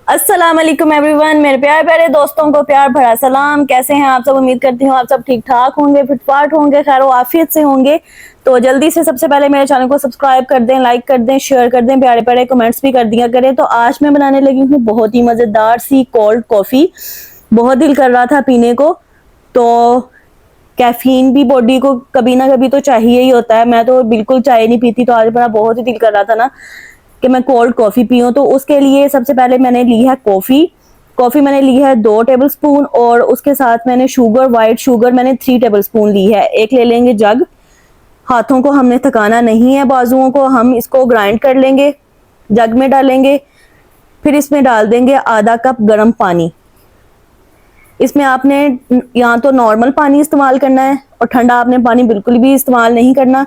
अस्सलाम वालेकुम एवरीवन, मेरे प्यारे प्यारे दोस्तों को प्यार भरा सलाम। कैसे हैं आप सब? उम्मीद करती हूँ आप सब ठीक ठाक होंगे, फिटफाट होंगे, खैर आफियत से होंगे। तो जल्दी से सबसे पहले मेरे चैनल को सब्सक्राइब कर दें, लाइक कर दें, शेयर कर दें, प्यारे प्यारे कमेंट्स भी कर दिया करें। तो आज मैं बनाने लगी हूँ बहुत ही मज़ेदार सी कोल्ड कॉफ़ी। बहुत दिल कर रहा था पीने को, तो कैफीन भी बॉडी को कभी ना कभी तो चाहिए ही होता है। मैं तो बिल्कुल चाय नहीं पीती, तो आज मेरा बहुत ही दिल कर रहा था ना कि मैं कोल्ड कॉफ़ी पीऊँ। तो उसके लिए सबसे पहले मैंने ली है कॉफ़ी। कॉफ़ी मैंने ली है 2 टेबलस्पून, और उसके साथ मैंने शुगर, वाइट शुगर मैंने 3 टेबलस्पून ली है। एक ले लेंगे जग। हाथों को हमने थकाना नहीं है, बाजुओं को। हम इसको ग्राइंड कर लेंगे, जग में डालेंगे। फिर इसमें डाल देंगे आधा कप गर्म पानी। इसमें आपने या तो नॉर्मल पानी इस्तेमाल करना है, और ठंडा आपने पानी बिल्कुल भी इस्तेमाल नहीं करना।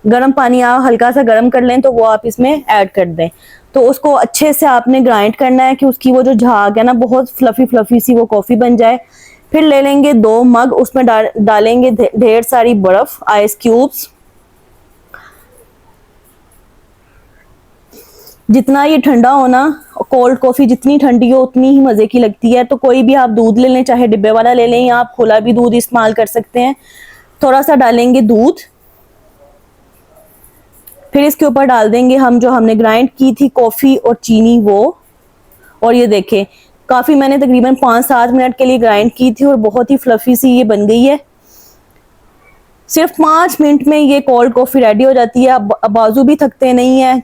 गर्म पानी आप हल्का सा गर्म कर लें तो वो आप इसमें ऐड कर दें। तो उसको अच्छे से आपने ग्राइंड करना है कि उसकी वो जो झाग है ना, बहुत फ्लफी फ्लफी सी वो कॉफ़ी बन जाए। फिर ले लेंगे 2 मग, उसमें डालेंगे ढेर सारी बर्फ, आइस क्यूब्स। जितना ये ठंडा हो ना, कोल्ड कॉफ़ी जितनी ठंडी हो उतनी ही मज़े की लगती है। तो कोई भी आप दूध ले लें, चाहे डिब्बे वाला ले लें या आप खुला भी दूध इस्तेमाल कर सकते हैं। थोड़ा सा डालेंगे दूध। फिर इसके ऊपर डाल देंगे हम जो हमने ग्राइंड की थी कॉफ़ी और चीनी, वो। और ये देखें, काफ़ी मैंने तकरीबन 5-7 मिनट के लिए ग्राइंड की थी और बहुत ही फ्लफी सी ये बन गई है। सिर्फ 5 मिनट में ये कोल्ड कॉफ़ी रेडी हो जाती है। अब बाजू भी थकते नहीं है।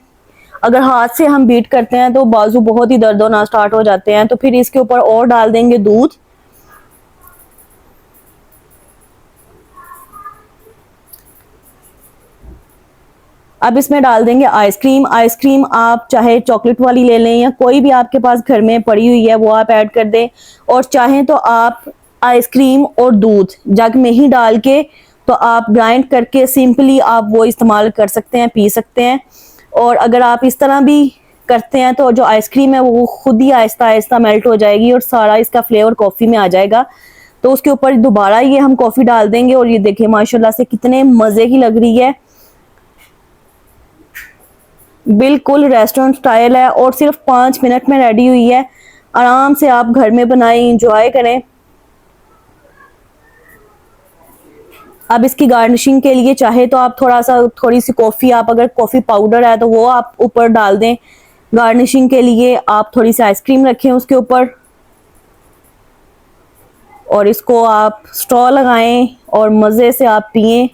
अगर हाथ से हम बीट करते हैं तो बाजू बहुत ही दर्द होना स्टार्ट हो जाते हैं। तो फिर इसके ऊपर और डाल देंगे दूध। अब इसमें डाल देंगे आइसक्रीम। आइसक्रीम आप चाहे चॉकलेट वाली ले लें या कोई भी आपके पास घर में पड़ी हुई है वो आप ऐड कर दें। और चाहें तो आप आइसक्रीम और दूध जग में ही डाल के तो आप ग्राइंड करके सिंपली आप वो इस्तेमाल कर सकते हैं, पी सकते हैं। और अगर आप इस तरह भी करते हैं तो जो आइसक्रीम है वो खुद ही आहिस्ता आहिस्ता मेल्ट हो जाएगी और सारा इसका फ्लेवर कॉफ़ी में आ जाएगा। तो उसके ऊपर दोबारा ये हम कॉफ़ी डाल देंगे, और ये देखिए माशाल्लाह से कितने मज़े की लग रही है। बिल्कुल रेस्टोरेंट स्टाइल है और सिर्फ 5 मिनट में रेडी हुई है। आराम से आप घर में बनाएं, इंजॉय करें। अब इसकी गार्निशिंग के लिए चाहे तो आप थोड़ी सी कॉफ़ी, आप अगर कॉफ़ी पाउडर है तो वो आप ऊपर डाल दें। गार्निशिंग के लिए आप थोड़ी सी आइसक्रीम रखें उसके ऊपर, और इसको आप स्ट्रॉ लगाएं और मज़े से आप पिएं।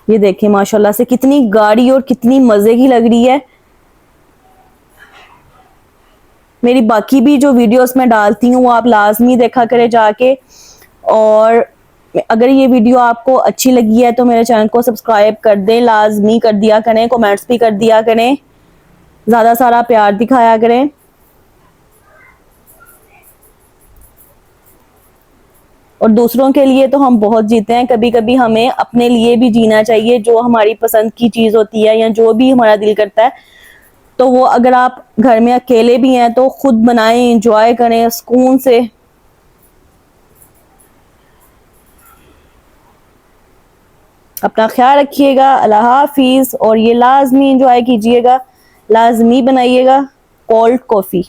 ये देखें माशाल्लाह से कितनी गाढ़ी और कितनी मज़े की लग रही है। मेरी बाकी भी जो वीडियोस मैं डालती हूँ वो आप लाजमी देखा करें जाके। और अगर ये वीडियो आपको अच्छी लगी है तो मेरे चैनल को सब्सक्राइब कर दें, लाजमी कर दिया करें, कमेंट्स भी कर दिया करें, ज़्यादा सारा प्यार दिखाया करें। और दूसरों के लिए तो हम बहुत जीते हैं, कभी कभी हमें अपने लिए भी जीना चाहिए। जो हमारी पसंद की चीज़ होती है या जो भी हमारा दिल करता है, तो वो अगर आप घर में अकेले भी हैं तो खुद बनाएं, एंजॉय करें सुकून से। अपना ख्याल रखिएगा। अल्लाह हाफिज़। और ये लाजमी एंजॉय कीजिएगा, लाजमी बनाइएगा कोल्ड कॉफ़ी।